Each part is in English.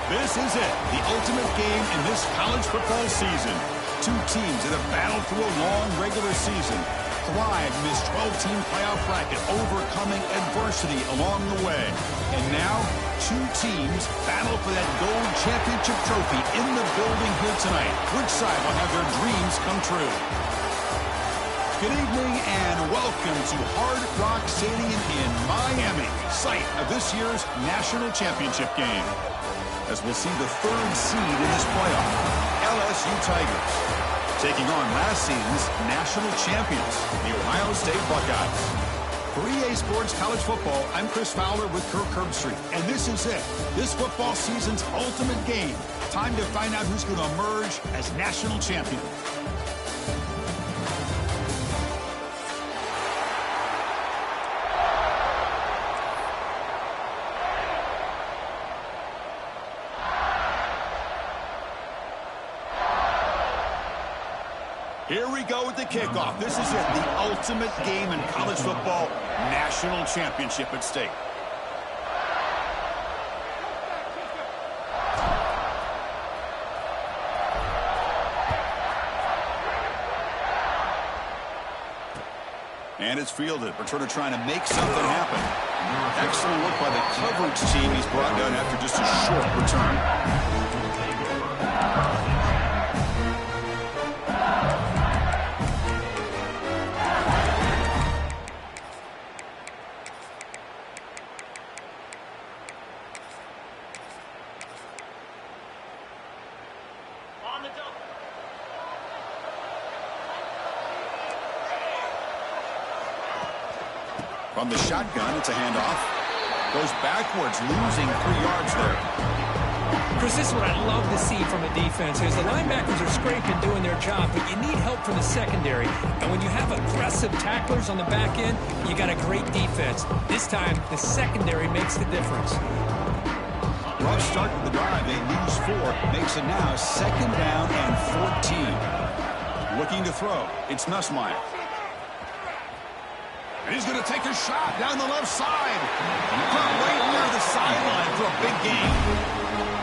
This is it, the ultimate game in this college football season. Two teams that have battled through a long regular season, thrived in this 12-team playoff bracket, overcoming adversity along the way. And now, two teams battle for that gold championship trophy in the building here tonight. Which side will have their dreams come true? Good evening and welcome to Hard Rock Stadium in Miami, site of this year's national championship game. As we'll see the third seed in this playoff, LSU Tigers, taking on last season's national champions, the Ohio State Buckeyes. For EA Sports College Football, I'm Chris Fowler with Kirk Herbstreit, and this is it, this football season's ultimate game. Time to find out who's going to emerge as national champion. Here we go with the kickoff. This is it, the ultimate game in college football, national championship at stake. And it's fielded. Returner trying to make something happen. Excellent work by the coverage team. He's brought down after just a short return. From the shotgun, it's a handoff. Goes backwards, losing 3 yards there. Chris, this is what I love to see from a defense. Is the linebackers are scraping, doing their job, but you need help from the secondary. And when you have aggressive tacklers on the back end, you got a great defense. This time, the secondary makes the difference. Rough start to the drive. They lose 4. Makes it now 2nd down and 14. Looking to throw. It's Nussmeier. He's going to take a shot down the left side. Caught right near the sideline for a big gain.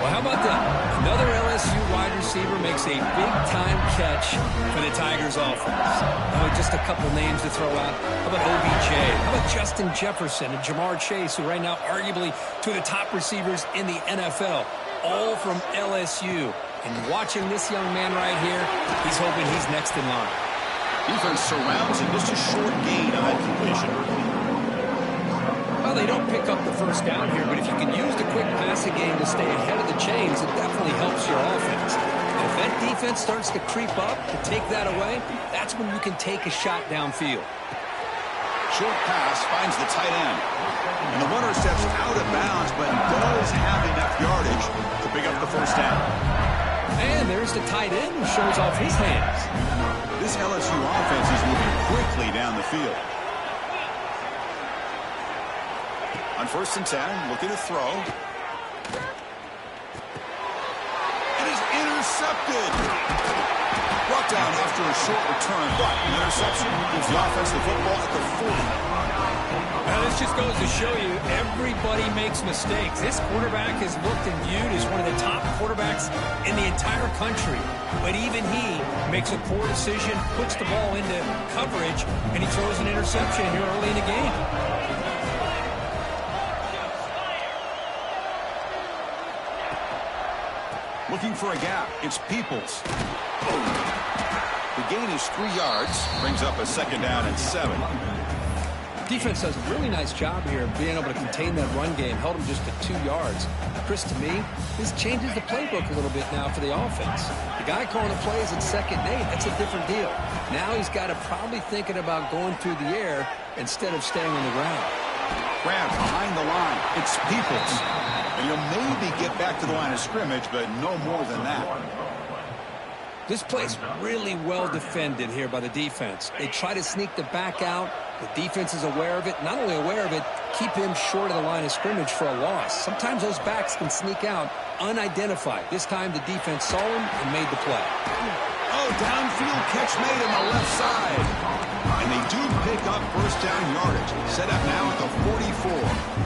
Well, how about that? Another LSU wide receiver makes a big-time catch for the Tigers offense. Oh, just a couple names to throw out. How about OBJ? How about Justin Jefferson and Jamar Chase, who right now arguably two of the top receivers in the NFL, all from LSU. And watching this young man right here, he's hoping he's next in line. Defense surrounds him. Just a short gain on that completion. Well, they don't pick up the first down here, but if you can use the quick passing game to stay ahead of the chains, it definitely helps your offense. And if that defense starts to creep up to take that away, that's when you can take a shot downfield. Short pass finds the tight end. And the runner steps out of bounds, but does have enough yardage to pick up the first down. And there's the tight end who shows off his hands. This LSU offense is moving quickly down the field. On 1st and 10, looking to throw. It is intercepted. Brought down after a short return, but an interception gives the offense the football at the 40. Now, this just goes to show you everybody makes mistakes. This quarterback is looked and viewed as one of the top quarterbacks in the entire country. But even he makes a poor decision, puts the ball into coverage, and he throws an interception here early in the game. Looking for a gap. It's Peoples. The gain is 3 yards. Brings up a 2nd down and 7. Defense does a really nice job here of being able to contain that run game. Held him just to 2 yards. Chris, to me, this changes the playbook a little bit now for the offense. The guy calling the plays at 2nd and 8, that's a different deal. Now he's got to probably thinking about going through the air instead of staying on the ground. Grab behind the line. It's Peoples. And he'll maybe get back to the line of scrimmage, but no more than that. This play's really well defended here by the defense. They try to sneak the back out. The defense is aware of it. Not only aware of it, keep him short of the line of scrimmage for a loss. Sometimes those backs can sneak out unidentified. This time the defense saw him and made the play. Oh, downfield catch made on the left side. And they do pick up 1st down yardage. Set up now at the 44.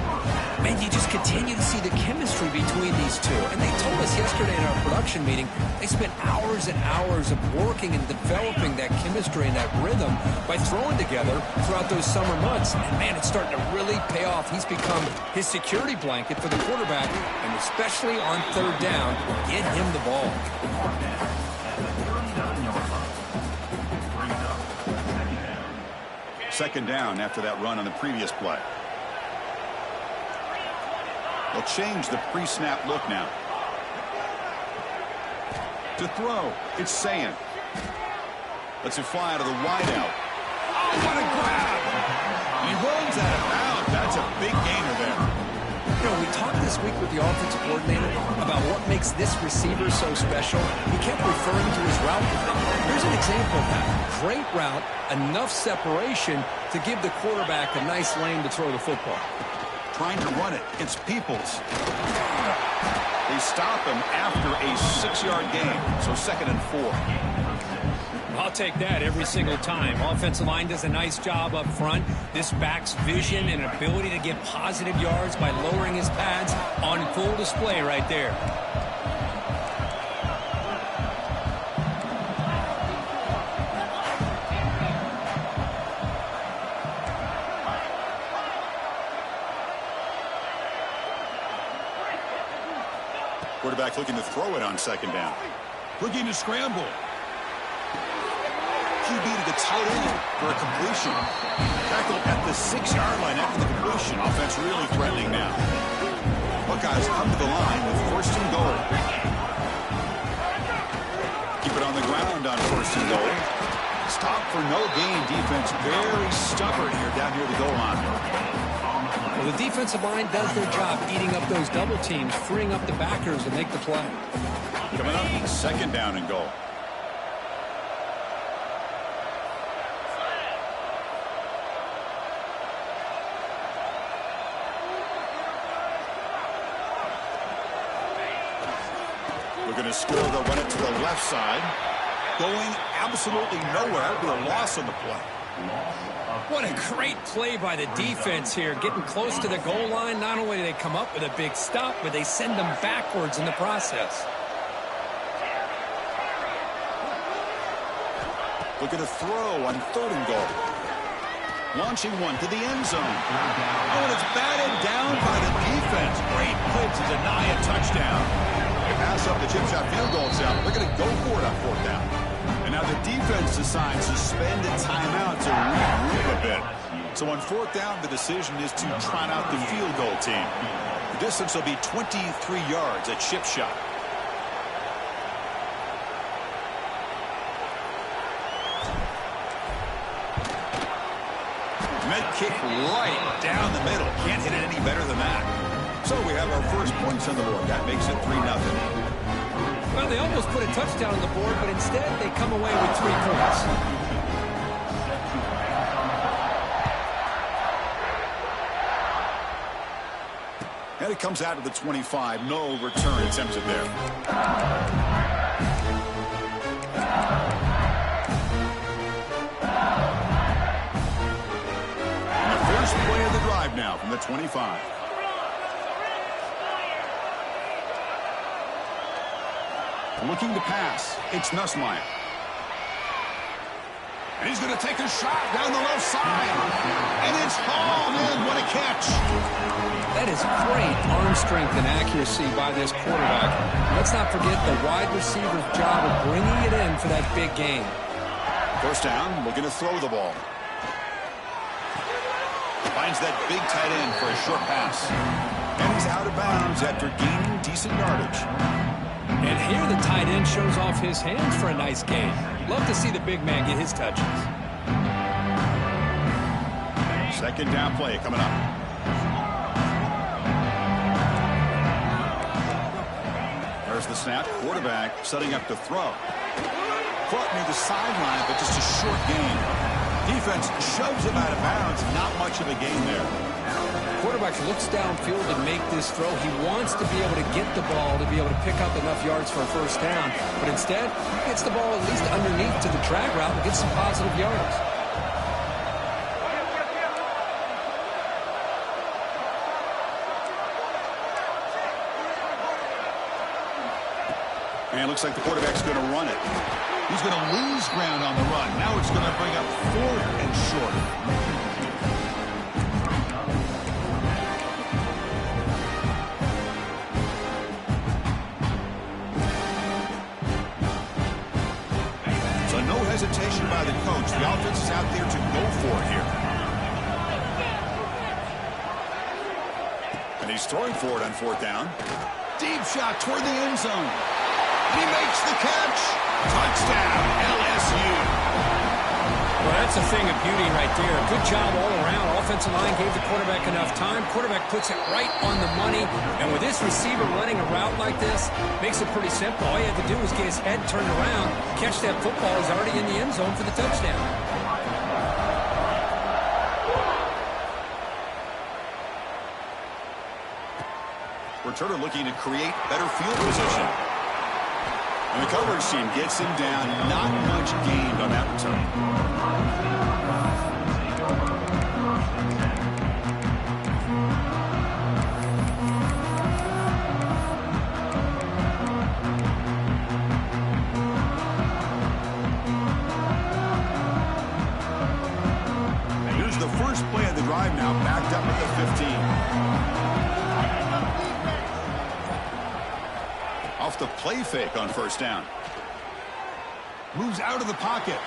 Man, you just continue to see the chemistry between these two. And they told us yesterday in our production meeting, they spent hours and hours of working and developing that chemistry and that rhythm by throwing together throughout those summer months. And, man, it's starting to really pay off. He's become his security blanket for the quarterback, and especially on third down, get him the ball. Second down after that run on the previous play. They'll change the pre-snap look now. To throw, it's Sayan. Lets it fly out of the wideout. Oh, what a grab! He runs out of bounds. That's a big gainer there. You know, we talked this week with the offensive coordinator about what makes this receiver so special. He kept referring to his route running. Here's an example of that. Great route, enough separation to give the quarterback a nice lane to throw the football. Trying to run it. It's Peoples. They stop him after a 6-yard gain, so 2nd and 4. I'll take that every single time. Offensive line does a nice job up front. This back's vision and ability to get positive yards by lowering his pads on full display right there. Quarterback looking to throw it on 2nd down. Looking to scramble. QB to the tight end for a completion. Tackled at the 6-yard line after the completion. Offense really threatening now. Buckeyes come to the line with 1st and goal. Keep it on the ground on 1st and goal. Stop for no gain. Defense very stubborn here down near the goal line. Well, the defensive line does their job eating up those double teams, freeing up the backers to make the play. Coming up, 2nd down and goal. Looking to score, they'll run it to the left side. Going absolutely nowhere after a loss on the play. What a great play by the defense here. Getting close to the goal line, not only do they come up with a big stop, but they send them backwards in the process. Looking to throw on 3rd and goal. Launching one to the end zone. Oh, and it's batted down by the defense. Great play to deny a touchdown. They pass up the chip shot field goal attempt. They're going to go for it on 4th down. And now the defense decides to spend a timeout to regroup a bit. So on 4th down, the decision is to trot out the field goal team. The distance will be 23 yards at chip shot. Med kick right down the middle. Can't hit it any better than that. So we have our first points on the board. That makes it 3-0. Well, they almost put a touchdown on the board, but instead they come away with 3 points. And it comes out to the 25. No return attempted there. The first play of the drive now from the 25. Looking to pass. It's Nussmeier. And he's going to take a shot down the left side. And it's hauled in. What a catch. That is great arm strength and accuracy by this quarterback. Let's not forget the wide receiver's job of bringing it in for that big gain. 1st down, looking to throw the ball. Finds that big tight end for a short pass. And he's out of bounds after gaining decent yardage. And here the tight end shows off his hands for a nice gain. Love to see the big man get his touches. 2nd down play coming up. There's the snap. Quarterback setting up to throw. Caught near the sideline, but just a short gain. Defense shoves him out of bounds. Not much of a gain there. Quarterback looks downfield to make this throw. He wants to be able to get the ball to be able to pick up enough yards for a 1st down. But instead, he gets the ball at least underneath to the drag route and gets some positive yards. And it looks like the quarterback's going to run it. He's going to lose ground on the run. Now it's going to bring up 4th and short. So no hesitation by the coach. The offense is out there to go for it here. And he's throwing for it on 4th down. Deep shot toward the end zone. And he makes the catch. Touchdown, LSU. Well, that's a thing of beauty right there. Good job all around. Offensive line gave the quarterback enough time. Quarterback puts it right on the money. And with this receiver running a route like this, makes it pretty simple. All you have to do is get his head turned around, catch that football. He's already in the end zone for the touchdown. Returner looking to create better field position. And the coverage team gets him down. Not much gained on that return. Here's the first play of the drive now, backed up at the 15. Off the play fake on 1st down. Moves out of the pocket.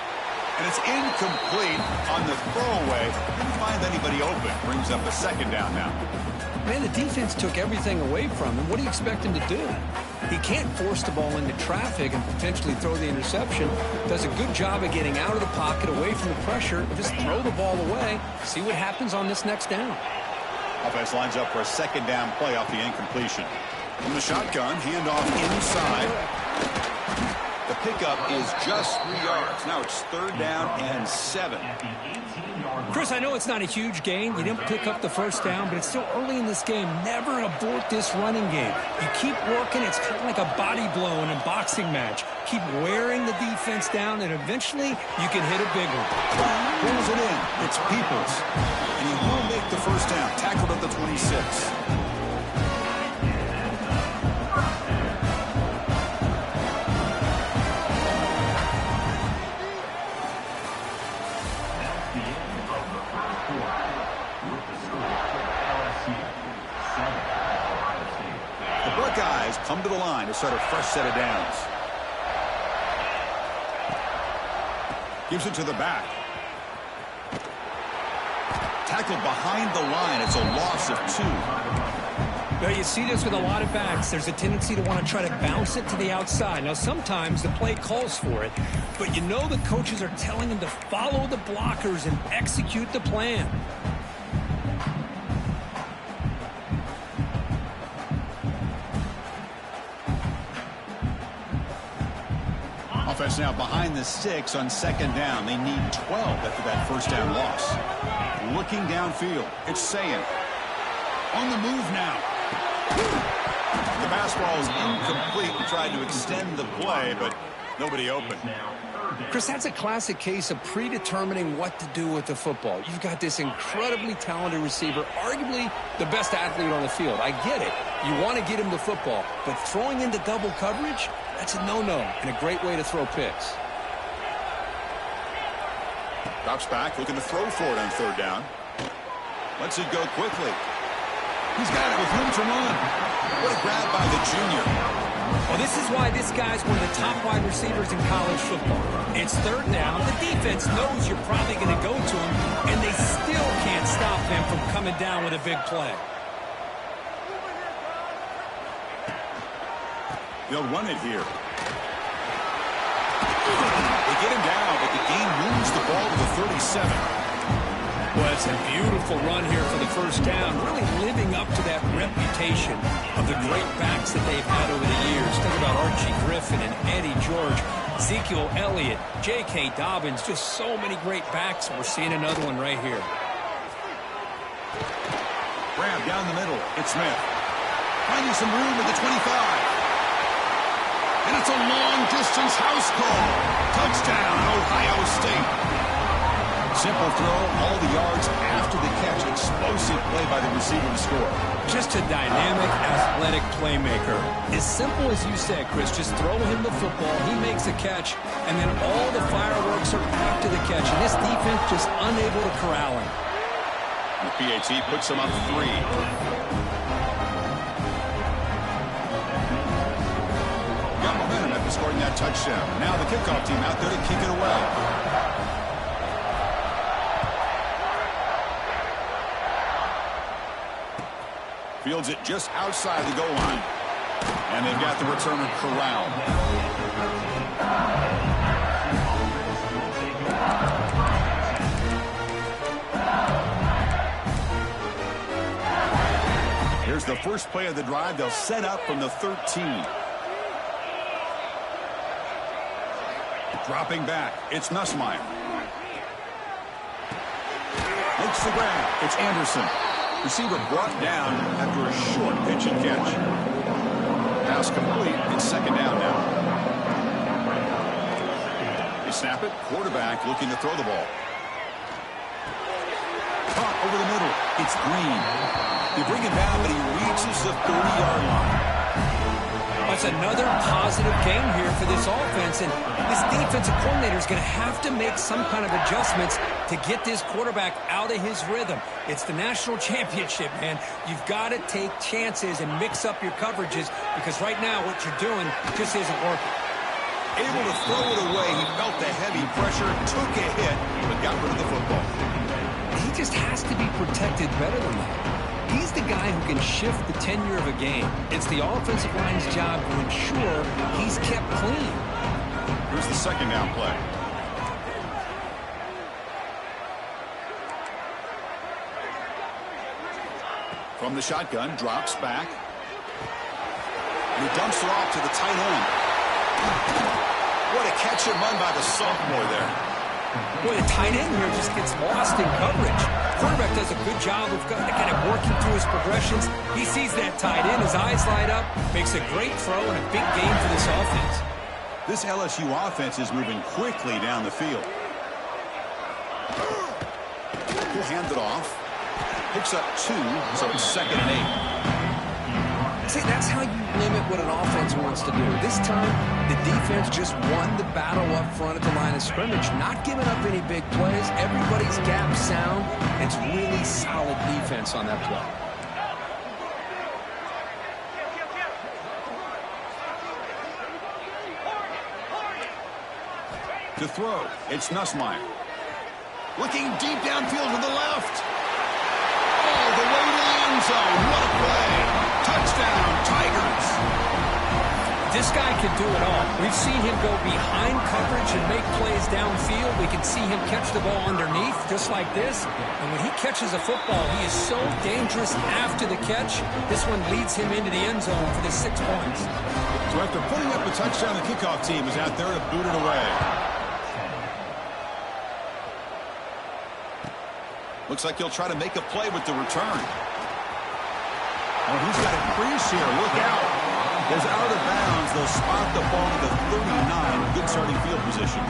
And it's incomplete on the throwaway. Didn't find anybody open. Brings up a 2nd down now. Man, the defense took everything away from him. What do you expect him to do? He can't force the ball into traffic and potentially throw the interception. Does a good job of getting out of the pocket, away from the pressure. Just throw the ball away. See what happens on this next down. Offense lines up for a 2nd down play off the incompletion. From the shotgun, handoff inside. The pickup is just 3 yards. Now it's 3rd down and 7. Chris, I know it's not a huge gain. You didn't pick up the 1st down, but it's still early in this game. Never abort this running game. You keep working. It's kind of like a body blow in a boxing match. Keep wearing the defense down, and eventually you can hit a big one. Pulls it in. It's Peoples. And he will make the 1st down. Tackled at the 26. Buckeyes come to the line to start a fresh set of downs. Gives it to the back. Tackled behind the line. It's a loss of 2. Well, you see this with a lot of backs. There's a tendency to want to try to bounce it to the outside. Now, sometimes the play calls for it, but you know the coaches are telling them to follow the blockers and execute the plan. Offense now behind the 6 on 2nd down. They need 12 after that 1st down loss. Looking downfield. It's Sayin. On the move now. The pass ball is incomplete. He tried to extend the play, but nobody open. Chris, that's a classic case of predetermining what to do with the football. You've got this incredibly talented receiver, arguably the best athlete on the field. I get it. You want to get him the football, but throwing into double coverage, that's a no-no and a great way to throw picks. Drops back, looking to throw for it on 3rd down. Lets it go quickly. He's got it with room to run. What a grab by the junior. Well, this is why this guy's one of the top wide receivers in college football. It's 3rd down. The defense knows you're probably going to go to him, and they still can't stop him from coming down with a big play. They'll run it here. They get him down, but the game moves the ball to the 37. Well, it's a beautiful run here for the 1st down, really living up to that reputation of the great backs that they've had over the years. Think about Archie Griffin and Eddie George, Ezekiel Elliott, J.K. Dobbins, just so many great backs, and we're seeing another one right here. Grab down the middle. It's Smith. Finding some room at the 25. And it's a long-distance house call. Touchdown, Ohio State. Simple throw, all the yards after the catch. Explosive play by the receiver to score. Just a dynamic, athletic playmaker. As simple as you said, Chris, just throw him the football, he makes a catch, and then all the fireworks are after the catch. And this defense just unable to corral him. The PAT puts him up 3. Got momentum after scoring that touchdown. Now the kickoff team out there to kick it away. Fields it just outside the goal line. And they've got the returner corralled. Here's the first play of the drive. They'll set up from the 13. Dropping back. It's Nussmeier. Makes the grab. It's Anderson. Receiver brought down after a short pitch and catch. Pass complete. It's second down now. They snap it. Quarterback looking to throw the ball. Caught over the middle. It's Green. They bring him down, but he reaches the 30-yard line. That's another positive game here for this offense, and this defensive coordinator is going to have to make some kind of adjustments to get this quarterback out of his rhythm. It's the national championship, man. You've got to take chances and mix up your coverages, because right now what you're doing just isn't working. Able to throw it away. He felt the heavy pressure, took a hit, but got rid of the football. He just has to be protected better than that. He's the guy who can shift the tenure of a game. It's the offensive line's job to ensure he's kept clean. Here's the second down play. From the shotgun, drops back. And he dumps it off to the tight end. What a catch and run by the sophomore there. Boy, the tight end here just gets lost in coverage. Quarterback does a good job of kind of working through his progressions. He sees that tight end, his eyes light up, makes a great throw and a big gain for this offense. This LSU offense is moving quickly down the field. He'll hand it off. Picks up 2, so it's second and 8. See, that's how you limit what an offense wants to do. This time, the defense just won the battle up front at the line of scrimmage, not giving up any big plays. Everybody's gap sound. It's really solid defense on that play. To throw, it's Nussmeier. Looking deep downfield to the left. All the way to the end zone. What a play. Touchdown, Tigers. This guy can do it all. We've seen him go behind coverage and make plays downfield. We can see him catch the ball underneath, just like this. And when he catches a football, he is so dangerous after the catch. This one leads him into the end zone for the 6 points. So after putting up a touchdown, the kickoff team is out there to boot it away. Looks like he'll try to make a play with the return. Oh, he's got a crease here. Look out. Goes out of bounds. They'll spot the ball to the 39. Good starting field position.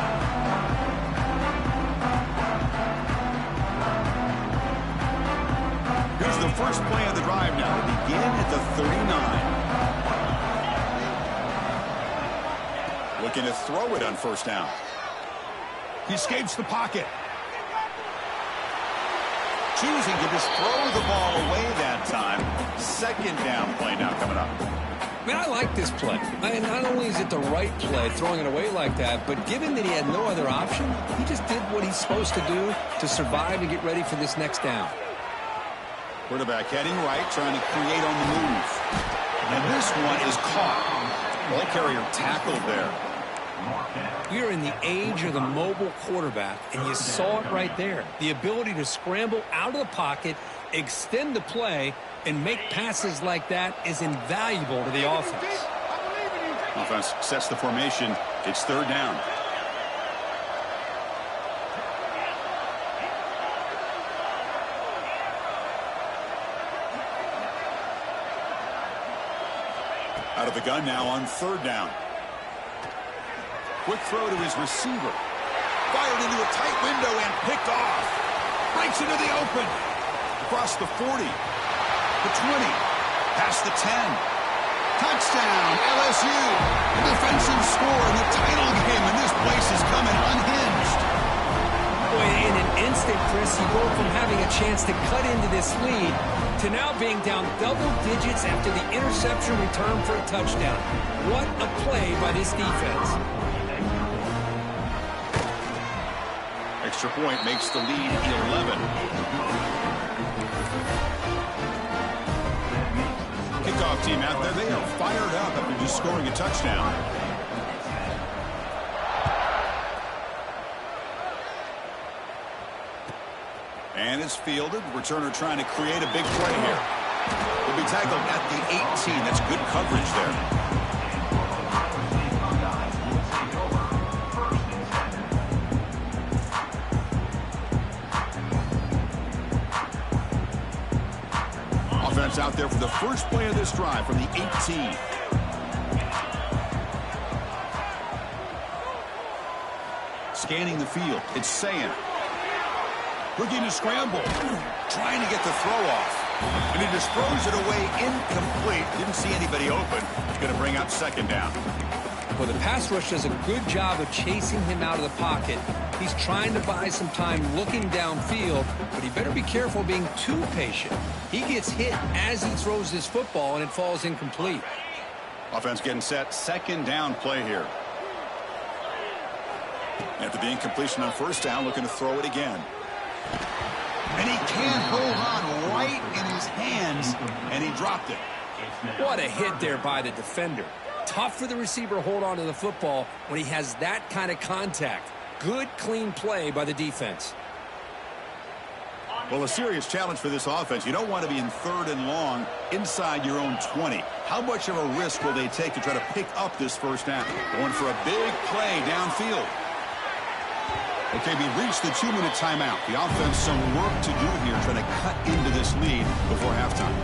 Here's the first play of the drive now. We begin at the 39. Looking to throw it on first down. He escapes the pocket. Choosing to just throw the ball away that time. Second down play now coming up. Man, I like this play. Not only is it the right play, throwing it away like that, but given that he had no other option, he just did what he's supposed to do to survive and get ready for this next down. Quarterback heading right, trying to create on the move. And this one is caught. Ball carrier tackled there. We are in the age of the mobile quarterback, and you saw it right there. The ability to scramble out of the pocket, extend the play, and make passes like that is invaluable to the offense. Offense sets the formation. It's third down. Out of the gun now on third down. Quick throw to his receiver. fired into a tight window and picked off. Breaks into the open. Across the 40. The 20. Past the 10. Touchdown, LSU. The defensive score in the title game, and this place is coming unhinged. Boy, in an instant, Chris, you go from having a chance to cut into this lead to now being down double digits after the interception return for a touchdown. What a play by this defense. Extra point makes the lead 11. Kickoff team out there, they are fired up after just scoring a touchdown. And it's fielded. Returner trying to create a big play here. Will be tackled at the 18. That's good coverage there. Offense out there for the first play of this drive from the 18. Scanning the field. It's Sayan. Looking to scramble. Trying to get the throw off. And he just throws it away incomplete. Didn't see anybody open. It's going to bring up second down. Well, the pass rush does a good job of chasing him out of the pocket. He's trying to buy some time looking downfield, but he better be careful being too patient. He gets hit as he throws this football, and it falls incomplete. Offense getting set. Second down play here. After the incompletion on first down, looking to throw it again. And he can't hold on right in his hands, and he dropped it. What a hit there by the defender. Tough for the receiver to hold on to the football when he has that kind of contact. Good, clean play by the defense. Well, a serious challenge for this offense. You don't want to be in third and long inside your own 20. How much of a risk will they take to try to pick up this first down? Going for a big play downfield. Okay, we reached the 2-minute timeout. The offense some work to do here trying to cut into this lead before halftime.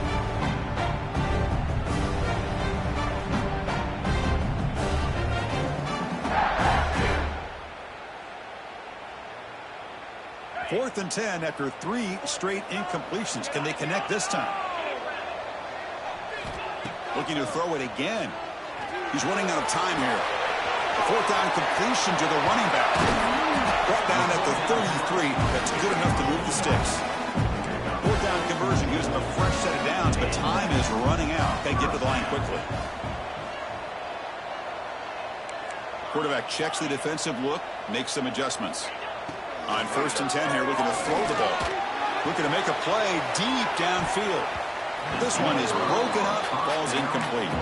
Fourth and 10 after 3 straight incompletions. Can they connect this time? Looking to throw it again. He's running out of time here. A fourth down completion to the running back. Brought down at the 33. That's good enough to move the sticks. Fourth down conversion gives him a fresh set of downs, but time is running out. Got to get to the line quickly. Quarterback checks the defensive look, makes some adjustments. On first and 10 here, looking to throw the ball. Looking to make a play deep downfield. This one is broken up, ball's incomplete.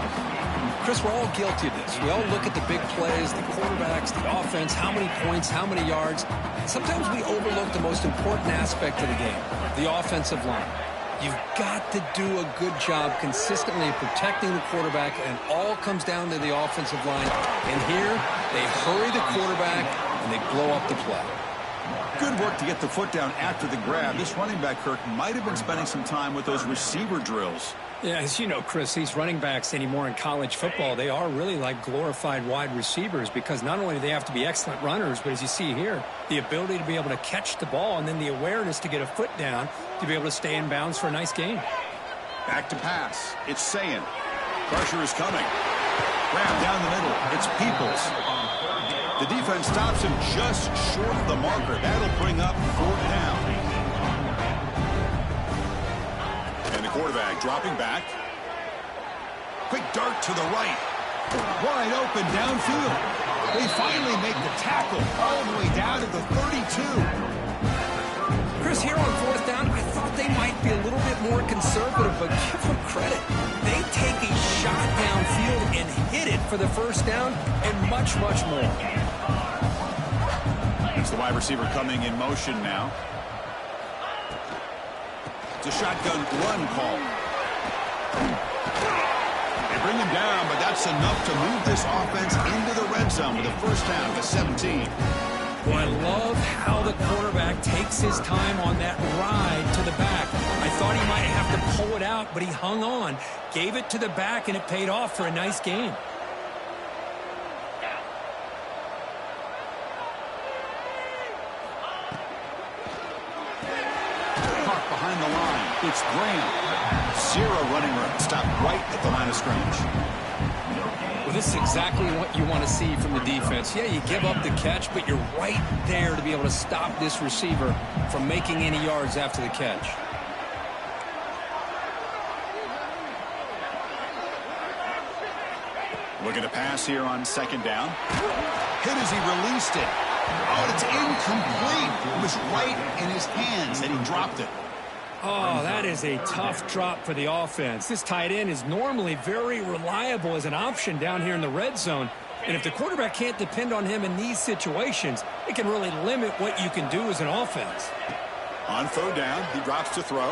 Chris, we're all guilty of this. We all look at the big plays, the quarterbacks, the offense, how many points, how many yards. Sometimes we overlook the most important aspect of the game, the offensive line. You've got to do a good job consistently protecting the quarterback, and it all comes down to the offensive line. And here, they hurry the quarterback, and they blow up the play. Good work to get the foot down after the grab. This running back, Kirk, might have been spending some time with those receiver drills. Yeah, as you know, Chris, these running backs anymore in college football, they are really like glorified wide receivers because not only do they have to be excellent runners, but as you see here, the ability to be able to catch the ball and then the awareness to get a foot down to be able to stay in bounds for a nice game. Back to pass. It's Sayan. Pressure is coming. Grab down the middle. It's Peoples. The defense stops him just short of the marker. That'll bring up fourth down. And the quarterback dropping back. Quick dart to the right. Wide open downfield. They finally make the tackle all the way down to the 32. Chris, here on fourth down, I thought they might be a little bit more conservative, but give them credit. They take a shot downfield and hit it for the first down and much, much more. It's the wide receiver coming in motion now. It's a shotgun run call. They bring him down, but that's enough to move this offense into the red zone with a first down at the 17. Well, I love how the quarterback takes his time on that ride to the back. I thought he might have to pull it out, but he hung on, gave it to the back, and it paid off for a nice game. It's Graham. Zero running room. Stopped right at the line of scrimmage. Well, this is exactly what you want to see from the defense. Yeah, you give up the catch, but you're right there to be able to stop this receiver from making any yards after the catch. Looking to pass here on second down. Hit as he released it. Oh, it's incomplete. It was right in his hands, and he dropped it. Oh, that is a tough drop for the offense. This tight end is normally very reliable as an option down here in the red zone. And if the quarterback can't depend on him in these situations, it can really limit what you can do as an offense. On third down, he drops to throw.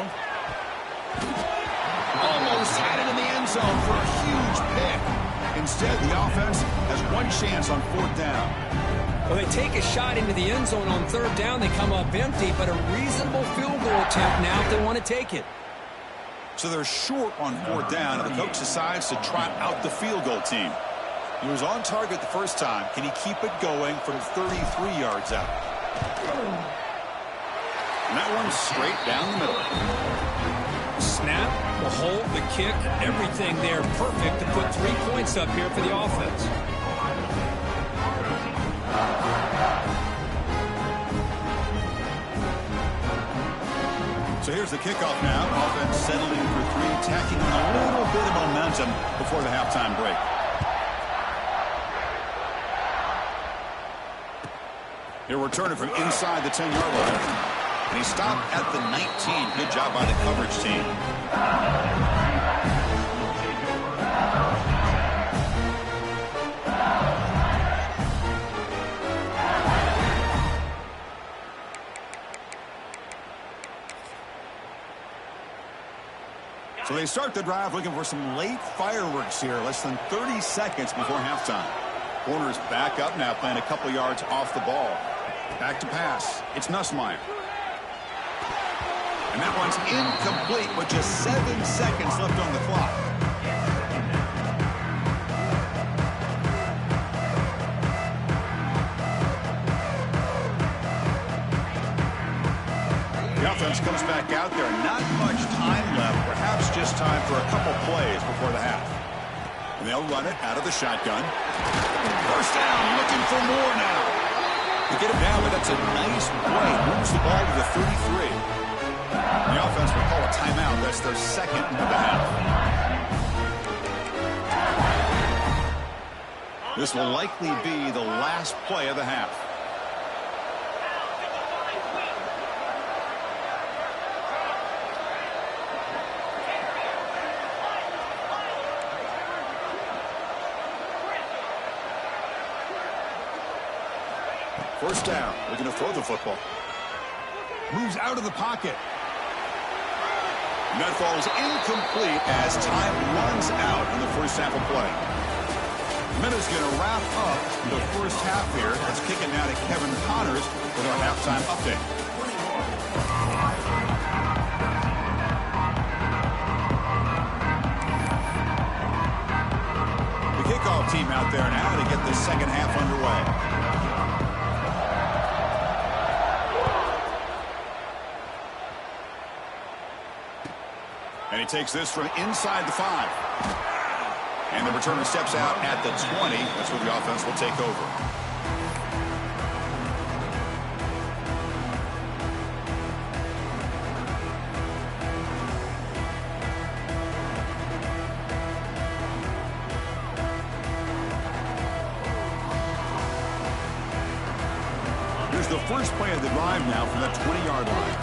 Almost had it in the end zone for a huge pick. Instead, the offense has one chance on fourth down. Well, they take a shot into the end zone on third down. They come up empty, but a reasonable field goal attempt now if they want to take it. So they're short on fourth down, and the coach decides to trot out the field goal team. He was on target the first time. Can he keep it going from 33 yards out? And that one's straight down the middle. Snap, the hold, the kick, everything there perfect to put 3 points up here for the offense. So here's the kickoff now. Offense settling for 3, tacking on a little bit of momentum before the halftime break. He'll return it from inside the 10-yard line. And he stopped at the 19. Good job by the coverage team. So they start the drive looking for some late fireworks here, less than 30 seconds before halftime. Corners back up now, playing a couple yards off the ball. Back to pass. It's Nussmeier. And that one's incomplete with just 7 seconds left on the clock. The offense comes back out there. Not much time left. Perhaps just time for a couple plays before the half. And they'll run it out of the shotgun. First down, looking for more now. To get him down, but that's a nice play. Moves the ball to the 33. The offense will call a timeout. That's their second of the half. This will likely be the last play of the half. First down, looking to throw the football. Moves out of the pocket. And that falls incomplete as time runs out in the first half of play. Minutes going to wrap up the first half here. Let's kick it now to Kevin Connors with our halftime update. The kickoff team out there now to get the second half underway. And he takes this from inside the 5. And the returner steps out at the 20. That's where the offense will take over. Here's the first play of the drive now from the 20-yard line.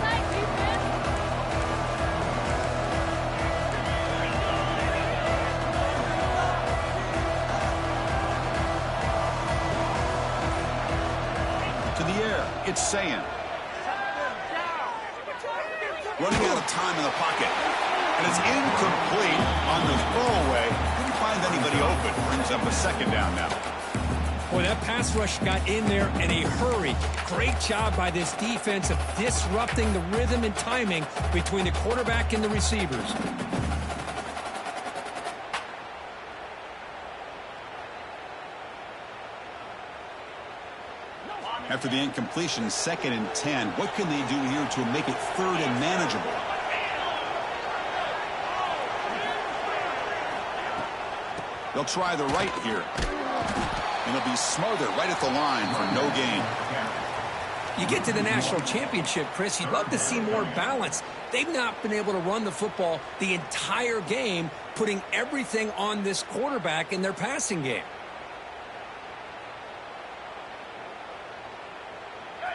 It's Sayan. Running out of time in the pocket. And it's incomplete on the throwaway. Didn't find anybody open. Brings up a second down now. Boy, that pass rush got in there in a hurry. Great job by this defense of disrupting the rhythm and timing between the quarterback and the receivers. After the incompletion, 2nd and 10. What can they do here to make it 3rd and manageable? They'll try the right here. And it'll be smothered right at the line for no gain. You get to the national championship, Chris, you'd love to see more balance. They've not been able to run the football the entire game, putting everything on this quarterback in their passing game.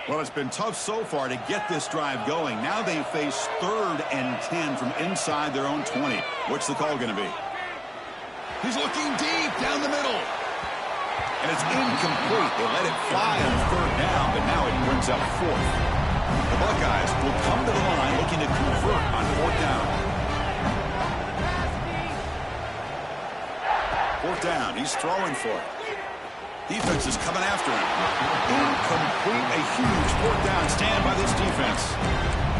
Well, it's been tough so far to get this drive going. Now they face 3rd and 10 from inside their own 20. What's the call going to be? He's looking deep down the middle. And it's incomplete. They let it fly on 3rd down, but now it brings up 4th. The Buckeyes will come to the line looking to convert on 4th down. 4th down. He's throwing for it. Defense is coming after him. Incomplete. A huge 4th down stand by this defense.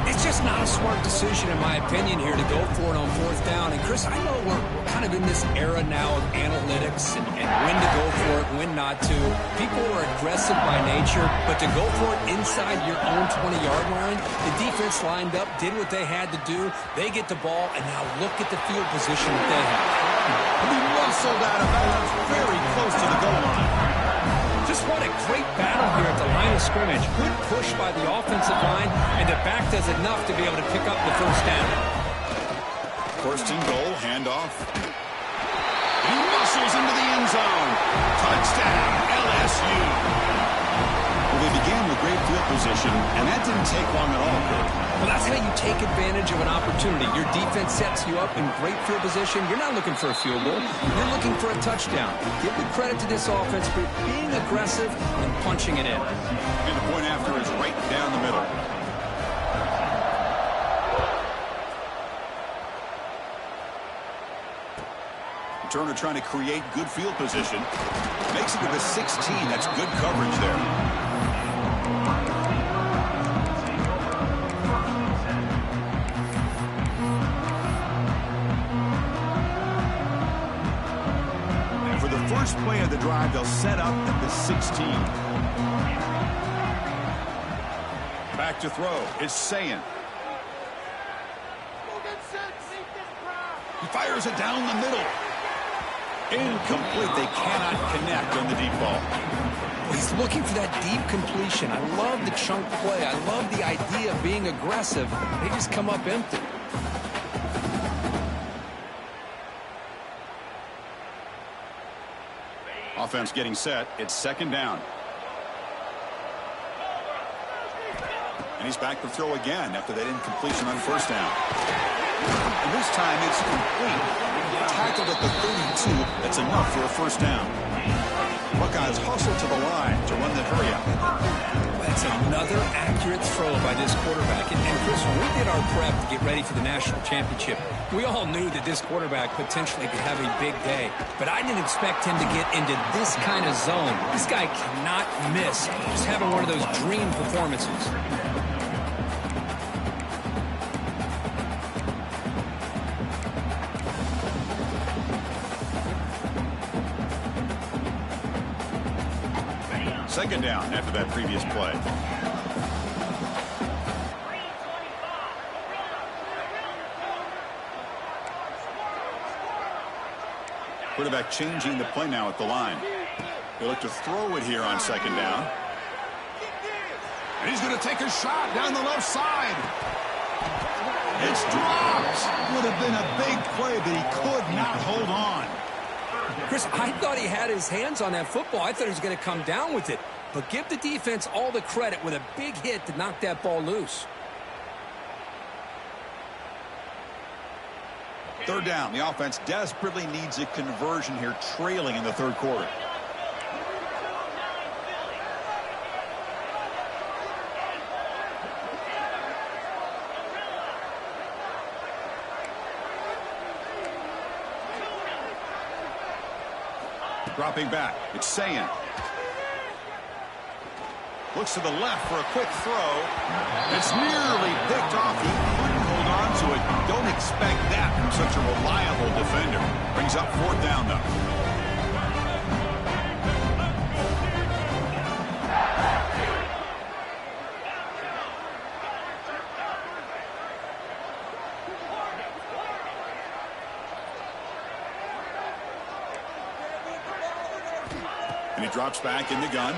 It's just not a smart decision, in my opinion, here to go for it on 4th down. And, Chris, I know we're kind of in this era now of analytics and when to go for it, when not to. People are aggressive by nature, but to go for it inside your own 20-yard line, the defense lined up, did what they had to do. They get the ball, and now look at the field position that they have. He muscled out of bounds very close to the goal line. Just what a great battle here at the line of scrimmage. Good push by the offensive line, and the back does enough to be able to pick up the 1st down. 1st and goal, handoff. He muscles into the end zone. Touchdown, LSU. Well, they began with great field position, and that didn't take long at all, Kurt. Well, that's how you take advantage of an opportunity. Your defense sets you up in great field position. You're not looking for a field goal. You're looking for a touchdown. Give the credit to this offense for being aggressive and punching it in. And the point after is right down the middle. Turner trying to create good field position. Makes it to the 16. That's good coverage there. First play of the drive, they'll set up at the 16. Back to throw. It's Sayin. He fires it down the middle. Incomplete. They cannot connect on the deep ball. He's looking for that deep completion. I love the chunk play. I love the idea of being aggressive. They just come up empty. Offense getting set. It's 2nd down. And he's back to throw again after that incompletion on 1st down. And this time it's complete. Tackled at the 32. That's enough for a 1st down. Buckeyes hustle to the line to run the hurry up. That's another accurate throw by this quarterback. And Chris, when we did our prep to get ready for the national championship, we all knew that this quarterback potentially could have a big day. But I didn't expect him to get into this kind of zone. This guy cannot miss. Just having one of those dream performances. Second down after that previous play. Quarterback changing the play now at the line. They look to throw it here on 2nd down. And he's going to take a shot down the left side. It's dropped. Would have been a big play, but he could not hold on. Chris, I thought he had his hands on that football. I thought he was going to come down with it. But give the defense all the credit with a big hit to knock that ball loose. 3rd down. The offense desperately needs a conversion here, trailing in the 3rd quarter. Dropping back. It's Sayin. Looks to the left for a quick throw. It's nearly picked off. He couldn't hold on to it. Don't expect that from such a reliable defender. Brings up 4th down, though. And he drops back in the gun.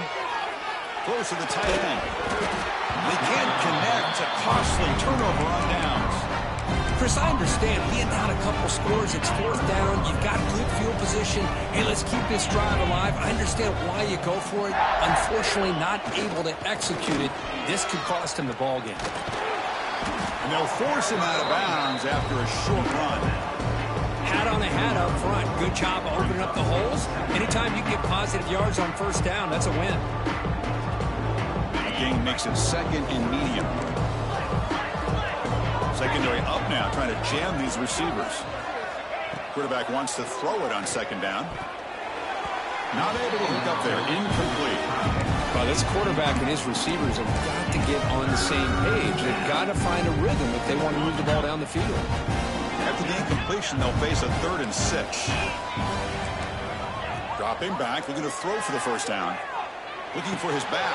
Throws to the tight end. They can't connect. A costly turnover on downs. Chris, I understand being down a couple scores, it's fourth down, you've got good field position. Hey, let's keep this drive alive. I understand why you go for it. Unfortunately, not able to execute it. This could cost him the ball game. And they'll force him out of bounds after a short run. Hat on a hat up front. Good job of opening up the holes. Anytime you get positive yards on first down, that's a win. The game makes it second and medium. Secondary up now, trying to jam these receivers. Quarterback wants to throw it on second down. Not able to hook up there. Incomplete. Well, this quarterback and his receivers have got to get on the same page. They've got to find a rhythm if they want to move the ball down the field. After the incompletion, they'll face a 3rd and 6. Dropping back, looking to throw for the first down. Looking for his back.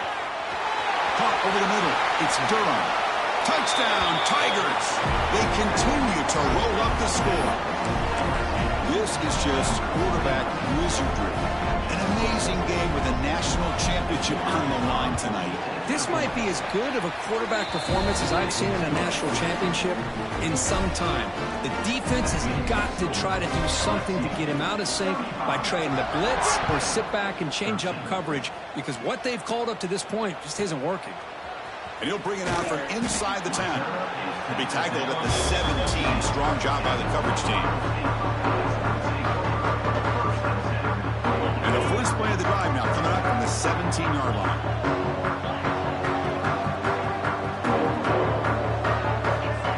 Caught over the middle. It's Durham. Touchdown, Tigers! They continue to roll up the score. This is just quarterback wizardry. An amazing game with a national championship on the line tonight. This might be as good of a quarterback performance as I've seen in a national championship in some time. The defense has got to try to do something to get him out of sync by trading the blitz or sit back and change up coverage, because what they've called up to this point just isn't working. And he'll bring it out from inside the 10. He'll be tackled at the 17. Strong job by the coverage team. And the first play of the drive now coming up from the 17-yard line.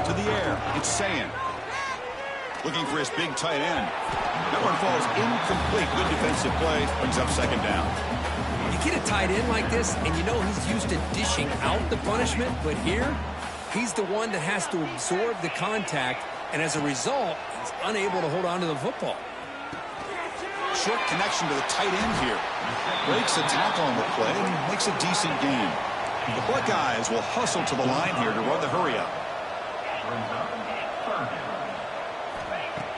To the air, it's Sayan. Looking for his big tight end. That one falls incomplete. Good defensive play. Brings up second down. You get a tight end like this, and you know he's used to dishing out the punishment, but here, he's the one that has to absorb the contact, and as a result, he's unable to hold on to the football. Short connection to the tight end here. Breaks a tackle on the play and makes a decent gain. The Buckeyes will hustle to the line here to run the hurry up.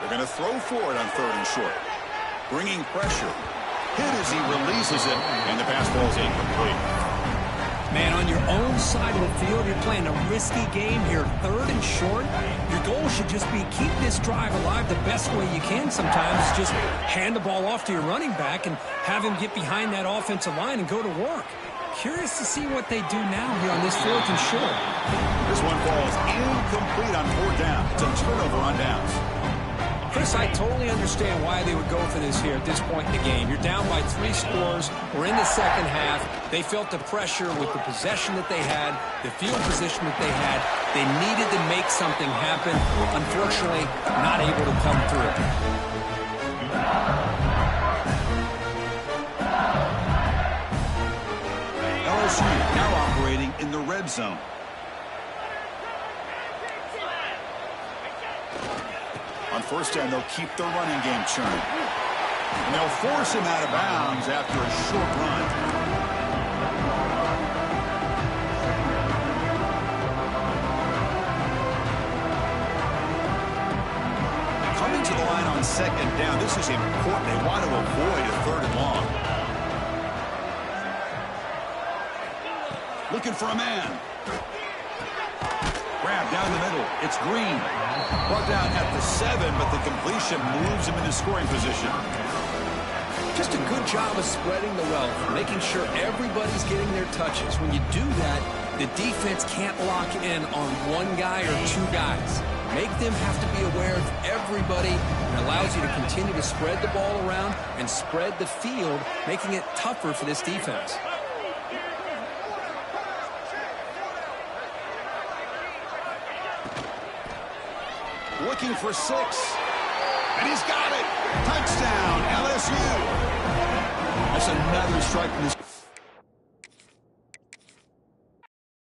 They're going to throw for it on 3rd and short. Bringing pressure. Hit as he releases it, and the pass ball is incomplete. Man, on your own side of the field, you're playing a risky game here, 3rd and short. Your goal should just be keep this drive alive the best way you can sometimes. Just hand the ball off to your running back and have him get behind that offensive line and go to work. Curious to see what they do now here on this 4th and short. This one falls incomplete on 4th down. It's a turnover on downs. Chris, I totally understand why they would go for this here at this point in the game. You're down by 3 scores. We're in the second half. They felt the pressure with the possession that they had, the field position that they had. They needed to make something happen. Unfortunately, not able to come through. LSU now operating in the red zone. On first down, they'll keep their running game churning. And they'll force him out of bounds after a short run. Coming to the line on second down, this is important. They want to avoid a 3rd and long. Looking for a man. Grab down the middle. It's Green. Brought down at the 7, but the completion moves him into scoring position. Just a good job of spreading the wealth, making sure everybody's getting their touches. When you do that, the defense can't lock in on one guy or 2 guys. Make them have to be aware of everybody. It allows you to continue to spread the ball around and spread the field, making it tougher for this defense. Looking for 6. And he's got it. Touchdown, LSU. That's another strike from this.